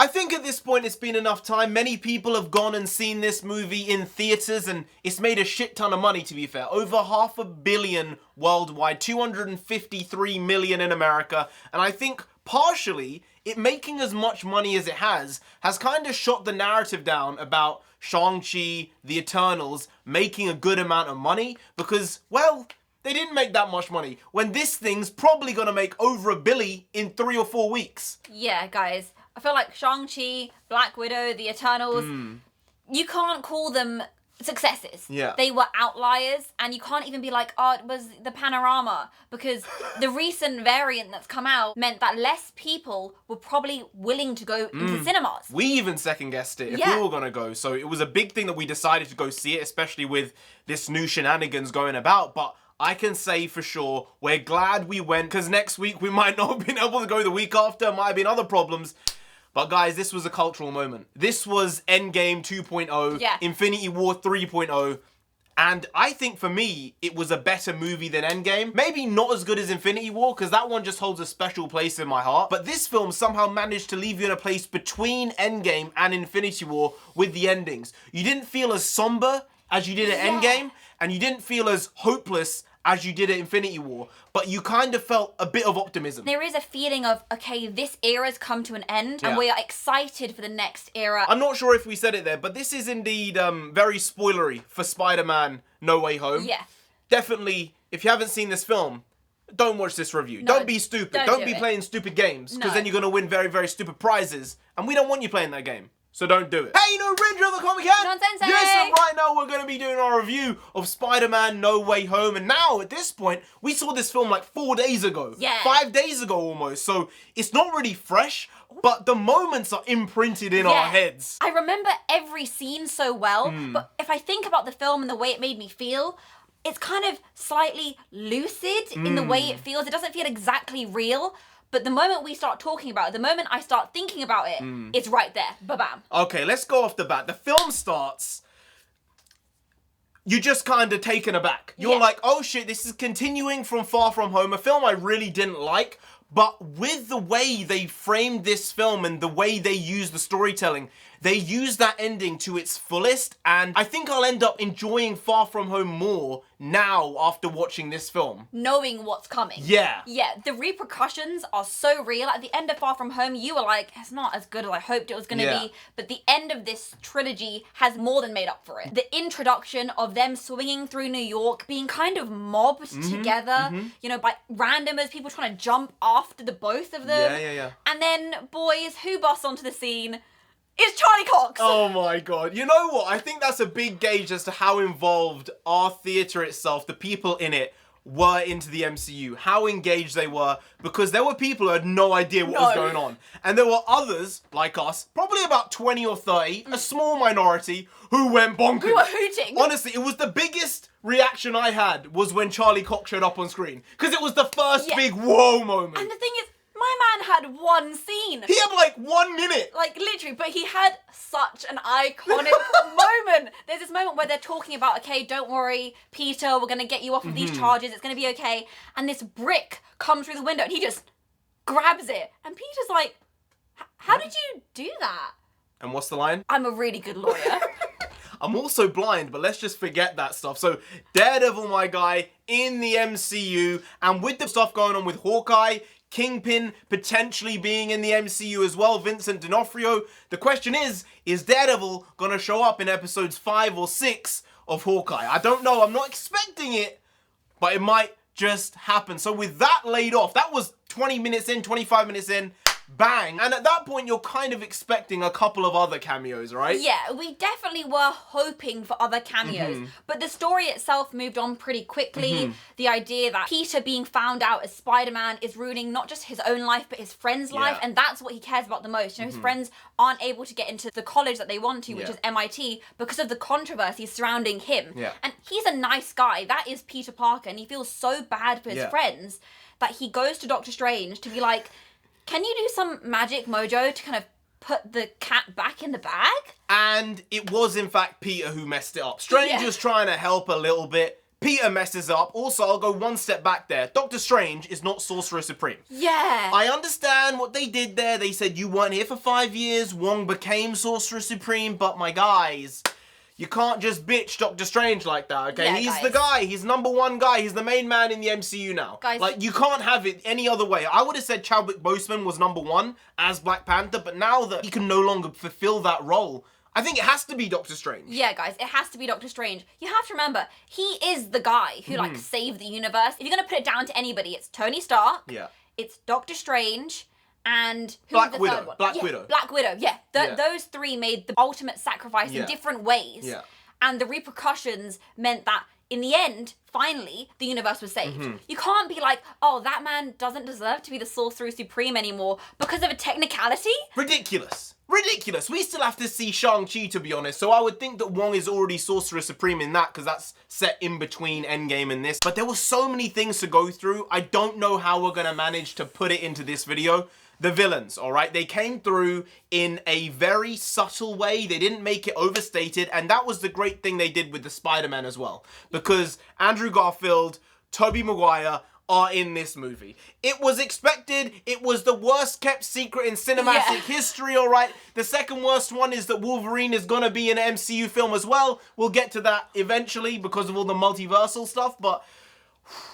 I think at this point it's been enough time. Many people have gone and seen this movie in theaters, and it's made a shit ton of money, to be fair. Over $500 million worldwide, 253 million in America, and I think partially it making as much money as it has kind of shot the narrative down about Shang-Chi, the Eternals, making a good amount of money because, well, they didn't make that much money when this thing's probably gonna make over $1 billion in 3 or 4 weeks. Yeah, guys. I feel like Shang-Chi, Black Widow, the Eternals, you can't call them successes. Yeah. They were outliers, and you can't even be like, oh, it was the Panorama, because the recent variant that's come out meant that less people were probably willing to go into cinemas. We even second-guessed it if we were gonna go, so it was a big thing that we decided to go see it, especially with this new shenanigans going about, but I can say for sure, we're glad we went, because next week we might not have been able to go, the week after might have been other problems. But guys, this was a cultural moment. This was Endgame 2.0, Infinity War 3.0, and I think for me, it was a better movie than Endgame. Maybe not as good as Infinity War, because that one just holds a special place in my heart. But this film somehow managed to leave you in a place between Endgame and Infinity War with the endings. You didn't feel as somber as you did at Endgame, and you didn't feel as hopeless as you did at Infinity War, but you kind of felt a bit of optimism. There is a feeling of, okay, this era's come to an end, and we are excited for the next era. I'm not sure if we said it there, but this is indeed very spoilery for Spider-Man No Way Home. Yeah. Definitely, if you haven't seen this film, don't watch this review. No, don't be stupid. don't be do it. playing stupid games, because No. then you're going to win very, very stupid prizes, and we don't want you playing that game. So don't do it. Hey, NarendraTheComic here! Nonsense! Yes, and right now we're going to be doing our review of Spider-Man No Way Home. And now, at this point, we saw this film like 4 days ago. Yeah. 5 days ago almost. So it's not really fresh, but the moments are imprinted in our heads. I remember every scene so well, but if I think about the film and the way it made me feel, it's kind of slightly lucid in the way it feels. It doesn't feel exactly real. But the moment we start talking about it, the moment I start thinking about it, it's right there. Ba-bam. Okay, let's go off the bat. The film starts, you're just kind of taken aback. You're like, oh shit, this is continuing from Far From Home, a film I really didn't like, but with the way they framed this film and the way they used the storytelling, they used that ending to its fullest, and I think I'll end up enjoying Far From Home more now after watching this film. Knowing what's coming. Yeah. Yeah, the repercussions are so real. At the end of Far From Home, you were like, it's not as good as I hoped it was going to be, but the end of this trilogy has more than made up for it. The introduction of them swinging through New York, being kind of mobbed together, you know, by randomers, people trying to jump after the both of them. Yeah. And then, boys, who busts onto the scene? It's Charlie Cox! Oh my god. You know what? I think that's a big gauge as to how involved our theatre itself, the people in it, were into the MCU. How engaged they were. Because there were people who had no idea what was going on. And there were others, like us, probably about 20 or 30, a small minority, who went bonkers. Who were hooting. Honestly, it was the biggest reaction I had was when Charlie Cox showed up on screen. Because it was the first big whoa moment. And the thing is, my man had one scene. He had like 1 minute. Like, literally, but he had such an iconic moment. There's this moment where they're talking about, okay, don't worry, Peter, we're going to get you off of these charges, it's going to be okay. And this brick comes through the window and he just grabs it. And Peter's like, how did you do that? And what's the line? I'm a really good lawyer. I'm also blind, but let's just forget that stuff. So, Daredevil, my guy, in the MCU, and with the stuff going on with Hawkeye, Kingpin potentially being in the MCU as well, Vincent D'Onofrio. The question is Daredevil gonna show up in episodes 5 or 6 of Hawkeye? I don't know, I'm not expecting it, but it might just happen. So with that laid off, that was 20 minutes in, 25 minutes in, bang. And at that point, you're kind of expecting a couple of other cameos, right? Yeah, we definitely were hoping for other cameos. But the story itself moved on pretty quickly. The idea that Peter being found out as Spider-Man is ruining not just his own life, but his friend's life. And that's what he cares about the most. You know, his friends aren't able to get into the college that they want to, which is MIT, because of the controversy surrounding him. And he's a nice guy. That is Peter Parker. And he feels so bad for his friends that he goes to Doctor Strange to be like, can you do some magic mojo to kind of put the cat back in the bag? And it was, in fact, Peter who messed it up. Strange was trying to help a little bit. Peter messes up. Also, I'll go one step back there. Doctor Strange is not Sorcerer Supreme. Yeah. I understand what they did there. They said you weren't here for 5 years. Wong became Sorcerer Supreme. But my guys, you can't just bitch Doctor Strange like that, okay? Yeah, He's guys. the guy. He's #1 guy. He's the main man in the MCU now. Guys. Like, you can't have it any other way. I would have said Chadwick Boseman was #1 as Black Panther, but now that he can no longer fulfill that role, I think it has to be Doctor Strange. Yeah, guys, it has to be Doctor Strange. You have to remember, he is the guy who, like, saved the universe. If you're going to put it down to anybody, it's Tony Stark. Yeah. It's Doctor Strange. And who Black was the Widow. third one? Black Widow. Black Widow, yeah. Those three made the ultimate sacrifice in different ways. Yeah. And the repercussions meant that, in the end, finally, the universe was saved. You can't be like, oh, that man doesn't deserve to be the Sorcerer Supreme anymore because of a technicality. Ridiculous. Ridiculous. We still have to see Shang-Chi, to be honest, so I would think that Wong is already Sorcerer Supreme in that, because that's set in between Endgame and this. But there were so many things to go through. I don't know how we're going to manage to put it into this video. The villains, all right? They came through in a very subtle way. They didn't make it overstated, and that was the great thing they did with the Spider-Man as well, because Andrew Garfield, Tobey Maguire are in this movie. It was expected. It was the worst kept secret in cinematic history, all right? The second worst one is that Wolverine is gonna be in an MCU film as well. We'll get to that eventually because of all the multiversal stuff, but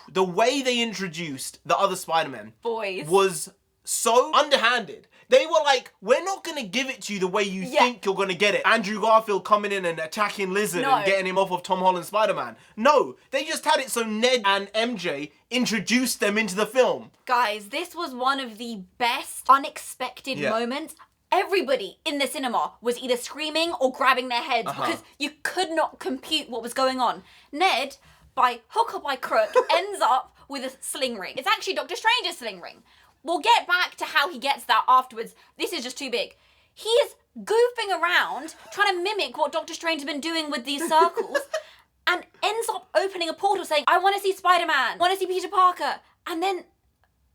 the way they introduced the other Spider-Man was so underhanded. They were like, we're not going to give it to you the way you think you're going to get it. Andrew Garfield coming in and attacking Lizard and getting him off of Tom Holland's Spider-Man. No, they just had it so Ned and MJ introduced them into the film. Guys, this was one of the best unexpected moments. Everybody in the cinema was either screaming or grabbing their heads because you could not compute what was going on. Ned, by hook or by crook, ends up with a sling ring. It's actually Doctor Strange's sling ring. We'll get back to how he gets that afterwards. This is just too big. He is goofing around, trying to mimic what Doctor Strange has been doing with these circles, and ends up opening a portal saying, I want to see Spider-Man, I want to see Peter Parker. And then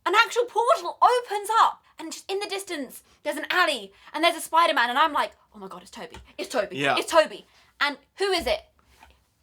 an actual portal opens up, and just in the distance, there's an alley, and there's a Spider-Man, and I'm like, oh my God, it's Tobey. It's Tobey. Yeah. It's Tobey. And who is it?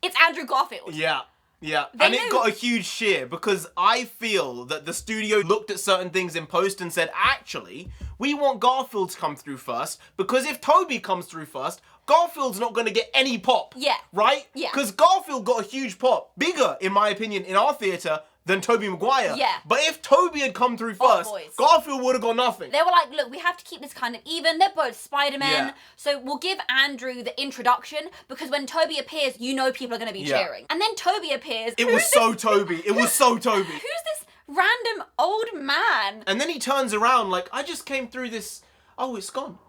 It's Andrew Garfield. Yeah. Yeah, and it got a huge cheer because I feel that the studio looked at certain things in post and said, actually, we want Garfield to come through first, because if Tobey comes through first, Garfield's not going to get any pop. Yeah. Right? Yeah. Because Garfield got a huge pop. Bigger, in my opinion, in our theatre than Tobey Maguire. Yeah. But if Tobey had come through first, Garfield would have got nothing. They were like, look, we have to keep this kind of even. They're both Spider-Men. So we'll give Andrew the introduction, because when Tobey appears, you know people are going to be cheering. And then Tobey appears. It was so Tobey. It was so Tobey. Who's this random old man? And then he turns around like, I just came through this. Oh, it's gone.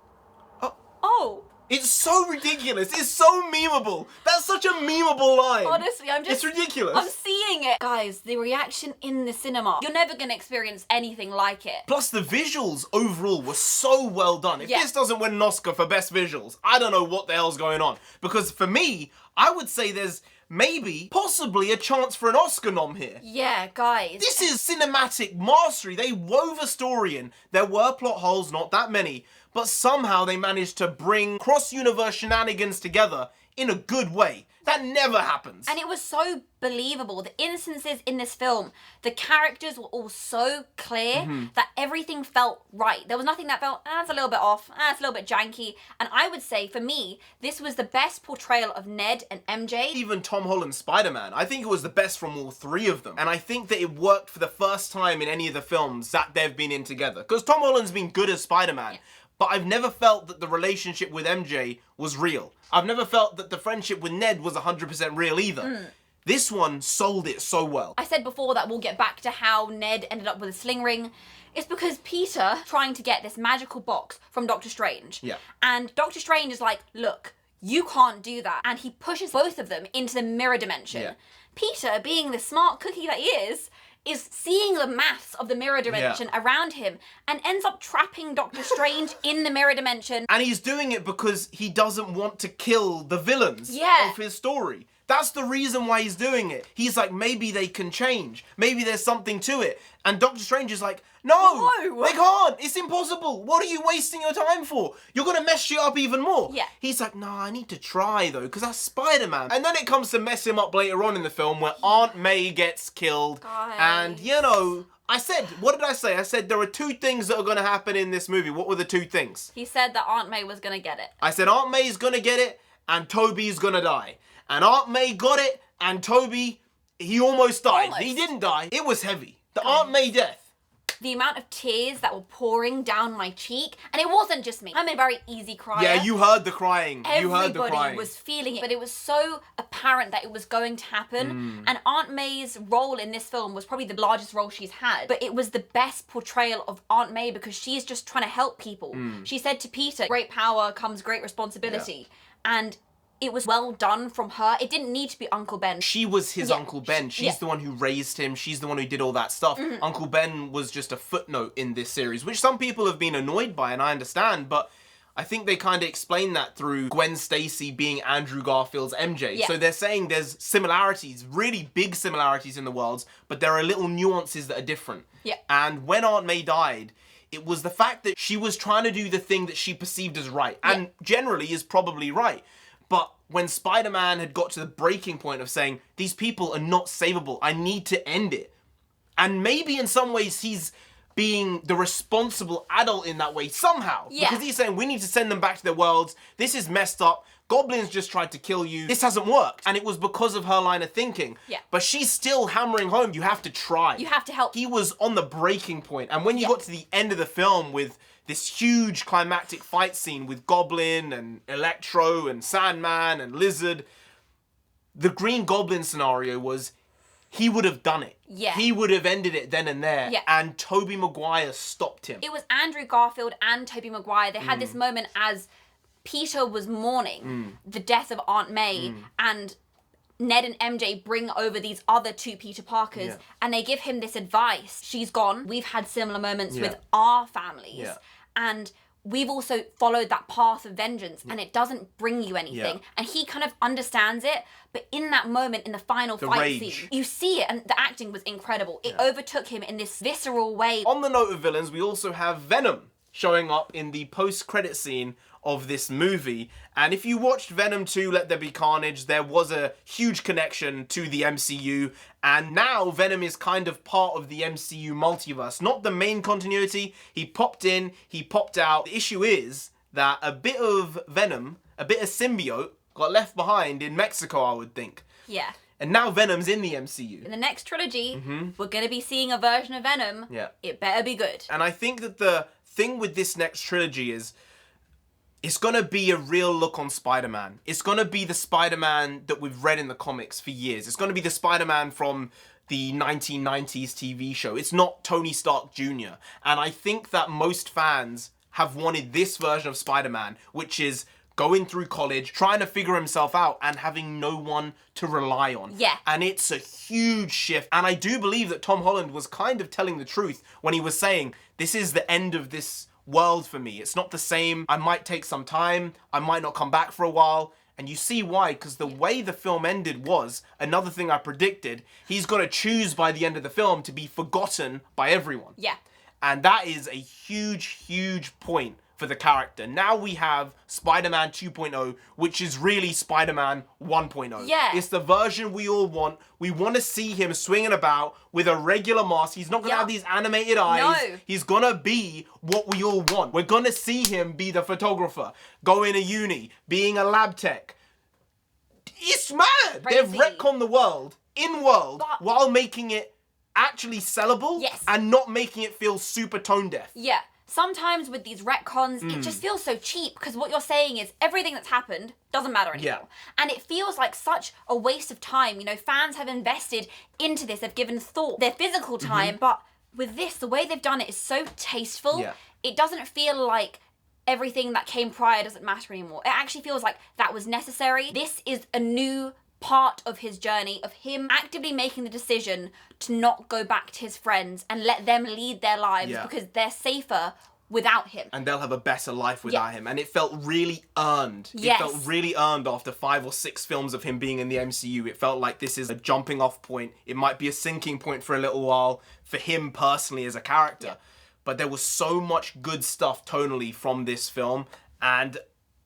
Oh. It's so ridiculous. It's so memeable. That's such a memeable line. Honestly, it's ridiculous. I'm seeing it. Guys, the reaction in the cinema. You're never going to experience anything like it. Plus, the visuals overall were so well done. If this doesn't win an Oscar for best visuals, I don't know what the hell's going on. Because for me, I would say there's possibly a chance for an Oscar nom here. Yeah, guys. This is cinematic mastery. They wove a story in. There were plot holes, not that many, but somehow they managed to bring cross-universe shenanigans together in a good way. That never happens. And it was so believable. The instances in this film, the characters were all so clear that everything felt right. There was nothing that felt, that's a little bit off, that's a little bit janky. And I would say, for me, this was the best portrayal of Ned and MJ. Even Tom Holland's Spider-Man, I think it was the best from all three of them. And I think that it worked for the first time in any of the films that they've been in together. Because Tom Holland's been good as Spider-Man. But I've never felt that the relationship with MJ was real. I've never felt that the friendship with Ned was 100% real either. This one sold it so well. I said before that we'll get back to how Ned ended up with a sling ring. It's because Peter trying to get this magical box from Doctor Strange. Yeah. And Doctor Strange is like, look, you can't do that. And he pushes both of them into the mirror dimension. Yeah. Peter, being the smart cookie that he is seeing the maths of the mirror dimension around him and ends up trapping Doctor Strange in the mirror dimension. And he's doing it because he doesn't want to kill the villains of his story. That's the reason why he's doing it. He's like, maybe they can change. Maybe there's something to it. And Doctor Strange is like, no, they can't. It's impossible. What are you wasting your time for? You're going to mess shit up even more. Yeah. He's like, no, I need to try, though, because that's Spider-Man. And then it comes to mess him up later on in the film where Aunt May gets killed. And, you know, what did I say? I said there are 2 things that are going to happen in this movie. What were the 2 things? He said that Aunt May was going to get it. I said Aunt May's going to get it and Toby's going to die. And Aunt May got it, and Toby, he almost died. He didn't die. It was heavy. The Aunt May death. The amount of tears that were pouring down my cheek, and it wasn't just me. I'm a very easy crier. Yeah, you heard the crying. Everybody was feeling it, but it was so apparent that it was going to happen. And Aunt May's role in this film was probably the largest role she's had, but it was the best portrayal of Aunt May because she's just trying to help people. She said to Peter, great power comes great responsibility. Yeah. And it was well done from her. It didn't need to be Uncle Ben. She was his Uncle Ben. She's the one who raised him. She's the one who did all that stuff. Uncle Ben was just a footnote in this series, which some people have been annoyed by, and I understand, but I think they kind of explain that through Gwen Stacy being Andrew Garfield's MJ. Yeah. So they're saying there's similarities, really big similarities in the worlds, but there are little nuances that are different. Yeah. And when Aunt May died, it was the fact that she was trying to do the thing that she perceived as right, and generally is probably right. But when Spider-Man had got to the breaking point of saying, these people are not savable, I need to end it. And maybe in some ways he's being the responsible adult in that way somehow. Yeah. Because he's saying, we need to send them back to their worlds. This is messed up. Goblins just tried to kill you. This hasn't worked. And it was because of her line of thinking. Yeah. But she's still hammering home, you have to try. You have to help. He was on the breaking point. And when you got to the end of the film with this huge climactic fight scene with Goblin and Electro and Sandman and Lizard, the Green Goblin scenario was he would have done it. Yeah. He would have ended it then and there. Yeah. And Tobey Maguire stopped him. It was Andrew Garfield and Tobey Maguire. They had this moment as Peter was mourning the death of Aunt May and Ned and MJ bring over these other 2 Peter Parkers and they give him this advice. She's gone. We've had similar moments with our families. Yeah. And we've also followed that path of vengeance and it doesn't bring you anything. Yeah. And he kind of understands it. But in that moment, in the final fight scene, you see it and the acting was incredible. It overtook him in this visceral way. On the note of villains, we also have Venom showing up in the post-credit scene of this movie. And if you watched Venom 2 Let There Be Carnage, there was a huge connection to the MCU, and now Venom is kind of part of the MCU multiverse. Not the main continuity. He popped in, he popped out. The issue is that a bit of Venom, a bit of symbiote, got left behind in Mexico, I would think. Yeah. And now Venom's in the MCU. In the next trilogy, we're going to be seeing a version of Venom. Yeah. It better be good. And I think that the thing with this next trilogy is it's going to be a real look on Spider-Man. It's going to be the Spider-Man that we've read in the comics for years. It's going to be the Spider-Man from the 1990s TV show. It's not Tony Stark Jr. And I think that most fans have wanted this version of Spider-Man, which is going through college, trying to figure himself out and having no one to rely on. Yeah. And it's a huge shift. And I do believe that Tom Holland was kind of telling the truth when he was saying, this is the end of this world for me. It's not the same. I might take some time. I might not come back for a while. And you see why, because the way the film ended was, another thing I predicted, he's got to choose by the end of the film to be forgotten by everyone. Yeah. And that is a huge, huge point for the character. Now we have Spider-Man 2.0, which is really Spider-Man 1.0. Yeah. It's the version we all want. We want to see him swinging about with a regular mask. He's not going to have these animated eyes. No. He's going to be what we all want. We're going to see him be the photographer, going to uni, being a lab tech. It's mad. Crazy. They've retconned the world, in-world, while making it actually sellable and not making it feel super tone-deaf. Yeah. Sometimes with these retcons, it just feels so cheap because what you're saying is everything that's happened doesn't matter anymore. Yeah. And it feels like such a waste of time. You know, fans have invested into this. They've given thought, their physical time. But with this, the way they've done it is so tasteful. Yeah. It doesn't feel like everything that came prior doesn't matter anymore. It actually feels like that was necessary. This is a new part of his journey, of him actively making the decision to not go back to his friends and let them lead their lives because they're safer without him. And they'll have a better life without him. And it felt really earned. Yes. It felt really earned after 5 or 6 films of him being in the MCU. It felt like this is a jumping off point. It might be a sinking point for a little while for him personally as a character. Yeah. But there was so much good stuff tonally from this film. And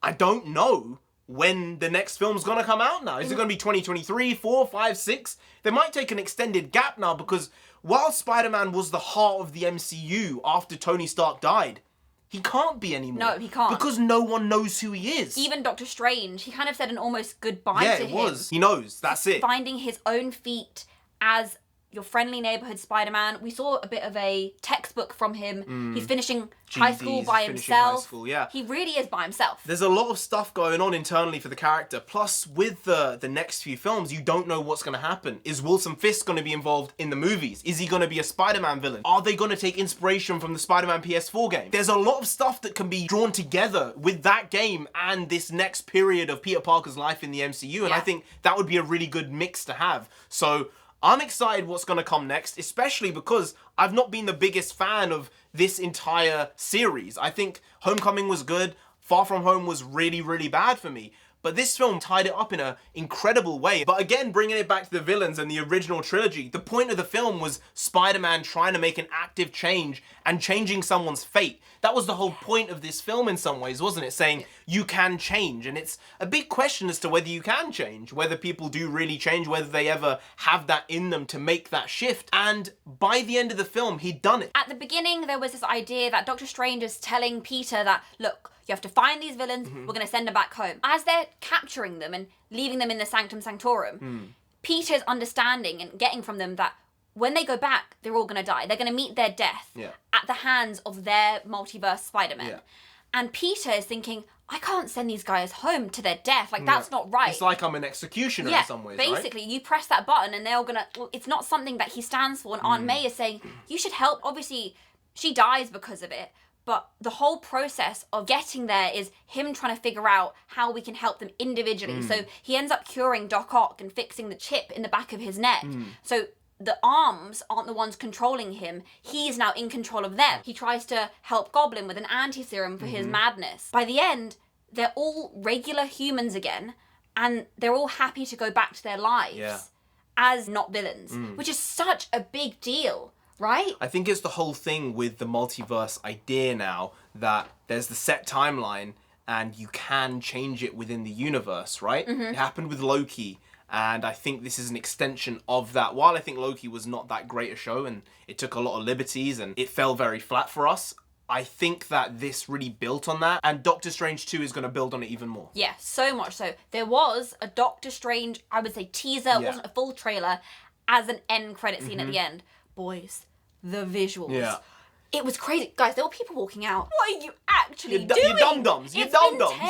I don't know when the next film's gonna come out now. Is it gonna be 2023, 4, 5, 6? They might take an extended gap now because while Spider-Man was the heart of the MCU after Tony Stark died, he can't be anymore. No, he can't. Because no one knows who he is. Even Doctor Strange, he kind of said an almost goodbye to him. Yeah, it was. He knows. That's it. Finding his own feet as your friendly neighborhood Spider-Man. We saw a bit of a textbook from him. He's finishing high school by himself. High school, yeah. He really is by himself. There's a lot of stuff going on internally for the character. Plus, with the next few films, you don't know what's going to happen. Is Wilson Fisk going to be involved in the movies? Is he going to be a Spider-Man villain? Are they going to take inspiration from the Spider-Man PS4 game? There's a lot of stuff that can be drawn together with that game and this next period of Peter Parker's life in the MCU. And I think that would be a really good mix to have. So I'm excited what's going to come next, especially because I've not been the biggest fan of this entire series. I think Homecoming was good. Far From Home was really, really bad for me. But this film tied it up in an incredible way. But again, bringing it back to the villains and the original trilogy, the point of the film was Spider-Man trying to make an active change and changing someone's fate. That was the whole point of this film in some ways, wasn't it? Saying you can change. And it's a big question as to whether you can change, whether people do really change, whether they ever have that in them to make that shift. And by the end of the film, he'd done it. At the beginning, there was this idea that Doctor Strange is telling Peter that, look, you have to find these villains, we're going to send them back home. As they're capturing them and leaving them in the Sanctum Sanctorum, Peter's understanding and getting from them that when they go back, they're all going to die. They're going to meet their death at the hands of their multiverse Spider-Man. Yeah. And Peter is thinking, I can't send these guys home to their death. Like, that's not right. It's like I'm an executioner in some ways, basically, right? you press that button and they're all going to... Well, it's not something that he stands for. And Aunt May is saying, you should help. Obviously, she dies because of it. But the whole process of getting there is him trying to figure out how we can help them individually. So he ends up curing Doc Ock and fixing the chip in the back of his neck. So the arms aren't the ones controlling him. He's now in control of them. He tries to help Goblin with an anti-serum for his madness. By the end, they're all regular humans again, and they're all happy to go back to their lives as not villains, which is such a big deal. Right? I think it's the whole thing with the multiverse idea now that there's the set timeline and you can change it within the universe, right? It happened with Loki, and I think this is an extension of that. While I think Loki was not that great a show and it took a lot of liberties and it fell very flat for us, I think that this really built on that, and Doctor Strange 2 is going to build on it even more. Yeah, so much so. There was a Doctor Strange, I would say, teaser. It wasn't a full trailer, as an end credit scene at the end. Boys, the visuals. Yeah. It was crazy. Guys, there were people walking out. What are you actually doing? You dum-dums. You dum-dums. It's been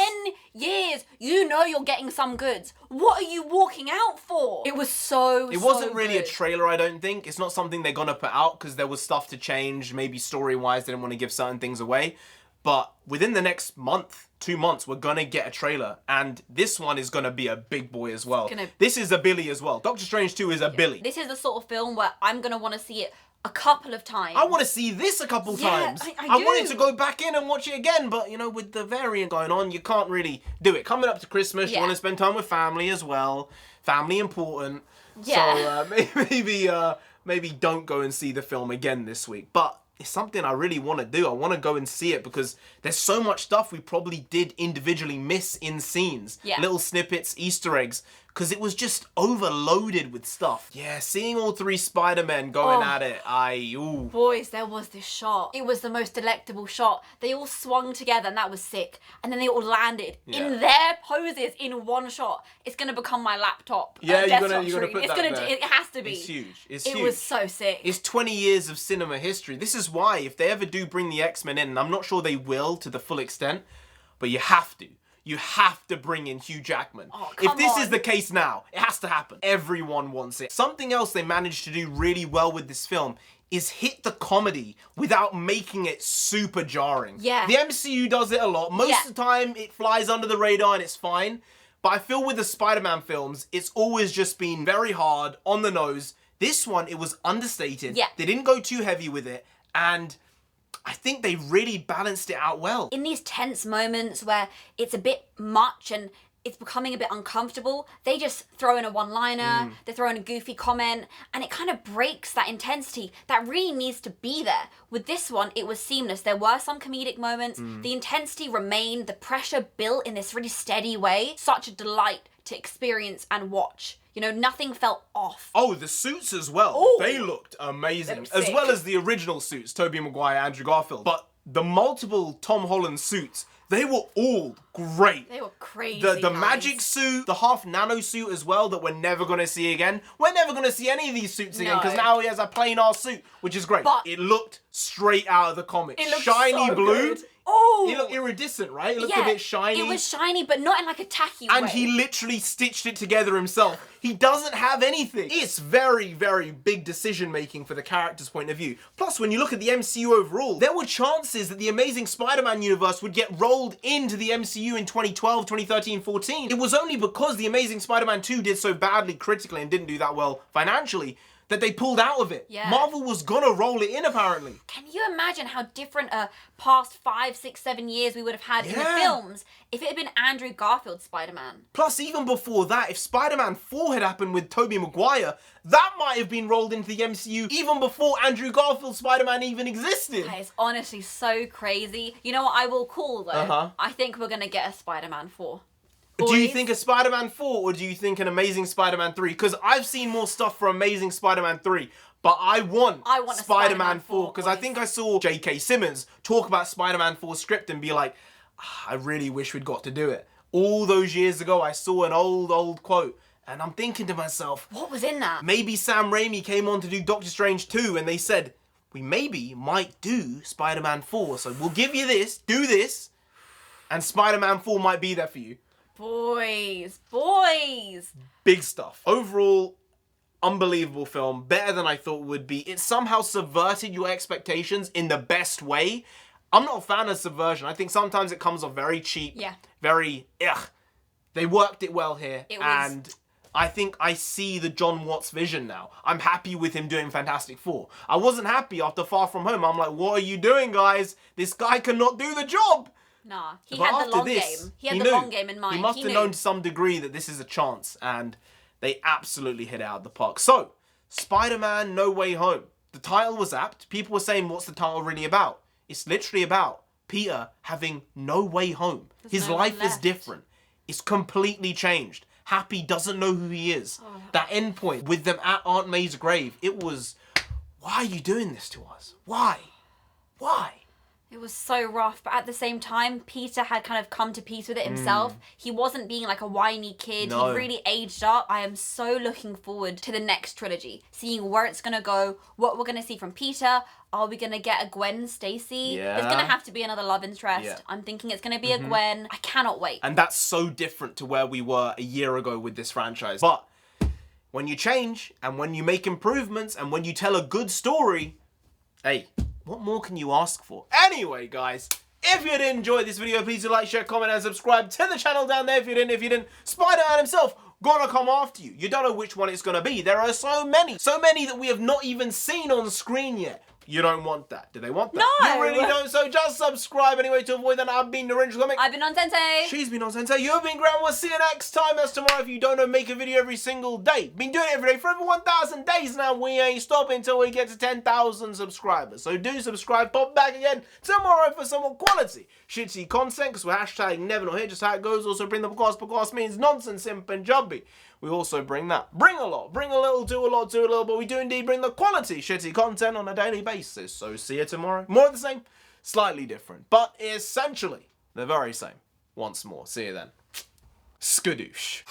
10 years. You know you're getting some goods. What are you walking out for? It was It wasn't really a trailer, I don't think. It's not something they're going to put out because there was stuff to change. Maybe story-wise, they didn't want to give certain things away. But within the next month, 2 months, we're going to get a trailer. And this one is going to be a big boy as well. This is a Billy as well. Doctor Strange 2 is a Billy. This is the sort of film where I'm going to want to see it a couple of times. I want to see this a couple times. I wanted to go back in and watch it again, but, you know, with the variant going on, you can't really do it. Coming up to Christmas, you want to spend time with family as well. Family important. Yeah. So maybe don't go and see the film again this week. But it's something I really want to do. I want to go and see it because there's so much stuff we probably did individually miss in scenes. Yeah. Little snippets, Easter eggs, because it was just overloaded with stuff. Yeah, seeing all 3 Spider-Men going at it, Boys, there was this shot. It was the most delectable shot. They all swung together and that was sick. And then they all landed in their poses in one shot. It's going to become my laptop. Yeah, you're gonna put that there. It has to be. It's huge. It was so sick. It's 20 years of cinema history. This is why, if they ever do bring the X-Men in, and I'm not sure they will to the full extent, but you have to. You have to bring in Hugh Jackman. If this is the case now, it has to happen. Everyone wants it. Something else they managed to do really well with this film is hit the comedy without making it super jarring. Yeah. The MCU does it a lot. Most of the time, it flies under the radar and it's fine. But I feel with the Spider-Man films, it's always just been very hard, on the nose. This one, it was understated. Yeah. They didn't go too heavy with it. And I think they really balanced it out well. In these tense moments where it's a bit much and it's becoming a bit uncomfortable, they just throw in a one-liner, they throw in a goofy comment, and it kind of breaks that intensity that really needs to be there. With this one, it was seamless. There were some comedic moments, the intensity remained, the pressure built in this really steady way. Such a delight to experience and watch. You know, nothing felt off. Oh, the suits as well. Ooh. They looked amazing. They looked as sick. well as the original suits, Tobey Maguire, Andrew Garfield. But the multiple Tom Holland suits, they were all great. They were crazy. The nice. magic suit, the half nano suit as well that we're never going to see again. We're never going to see any of these suits again because now he has a plain ass suit, which is great. But it looked straight out of the comic. It looked shiny so blue. good. Oh, It looked iridescent, right? It looked a bit shiny. It was shiny, but not in like a tacky way. And he literally stitched it together himself. He doesn't have anything. It's very, very big decision making for the character's point of view. Plus, when you look at the MCU overall, there were chances that the Amazing Spider-Man universe would get rolled into the MCU in 2012, 2013, 14. It was only because the Amazing Spider-Man 2 did so badly critically and didn't do that well financially that they pulled out of it. Yeah. Marvel was gonna roll it in, apparently. Can you imagine how different a past 5, 6, 7 years we would have had in the films if it had been Andrew Garfield's Spider-Man? Plus, even before that, if Spider-Man 4 had happened with Tobey Maguire, that might have been rolled into the MCU even before Andrew Garfield's Spider-Man even existed. That is honestly so crazy. You know what I will call, though? I think we're going to get a Spider-Man 4. Do you think a Spider-Man 4 or do you think an Amazing Spider-Man 3? Because I've seen more stuff for Amazing Spider-Man 3, but I want Spider-Man 4 because I think I saw J.K. Simmons talk about Spider-Man 4's script and be like, I really wish we'd got to do it. All those years ago, I saw an old quote and I'm thinking to myself, what was in that? Maybe Sam Raimi came on to do Doctor Strange 2 and they said, we maybe might do Spider-Man 4. So we'll give you this, do this, and Spider-Man 4 might be there for you. Boys. Big stuff. Overall, unbelievable film. Better than I thought it would be. It somehow subverted your expectations in the best way. I'm not a fan of subversion. I think sometimes it comes off very cheap. Yeah. Very, ugh. They worked it well here. And I think I see the John Watts vision now. I'm happy with him doing Fantastic Four. I wasn't happy after Far From Home. I'm like, what are you doing, guys? This guy cannot do the job. Nah, he had the long game. He had the long game in mind. He must have known to some degree that this is a chance, and they absolutely hit it out of the park. So, Spider-Man No Way Home. The title was apt. People were saying, what's the title really about? It's literally about Peter having no way home. His life is different. It's completely changed. Happy doesn't know who he is. That end point with them at Aunt May's grave, it was, why are you doing this to us? Why? It was so rough, but at the same time, Peter had kind of come to peace with it himself. He wasn't being like a whiny kid. No. He really aged up. I am so looking forward to the next trilogy, seeing where it's going to go, what we're going to see from Peter. Are we going to get a Gwen Stacy? Yeah. There's going to have to be another love interest. Yeah. I'm thinking it's going to be a Gwen. I cannot wait. And that's so different to where we were a year ago with this franchise. But when you change, and when you make improvements, and when you tell a good story, hey, what more can you ask for? Anyway, guys, if you did enjoy this video, please do like, share, comment, and subscribe to the channel down there if you didn't. Spider-Man himself gonna come after you. You don't know which one it's gonna be. There are so many that we have not even seen on screen yet. You don't want that. Do they want that? No! You really don't, so just subscribe anyway to avoid that. I've been NarendraTheComic. I've been on Sensei. She's been on Sensei. You've been Graham. We'll see you next time. That's tomorrow. If you don't know, make a video every single day. Been doing it every day for over 1,000 days now. We ain't stopping until we get to 10,000 subscribers. So do subscribe. Pop back again tomorrow for some more quality shitty content, because we're hashtag never not here, just how it goes. Also bring the podcast means nonsense in Punjabi. We also bring that. Bring a lot. Bring a little, do a lot, do a little. But we do indeed bring the quality shitty content on a daily basis. So see you tomorrow. More of the same, slightly different, but essentially the very same. Once more. See you then. Skadoosh.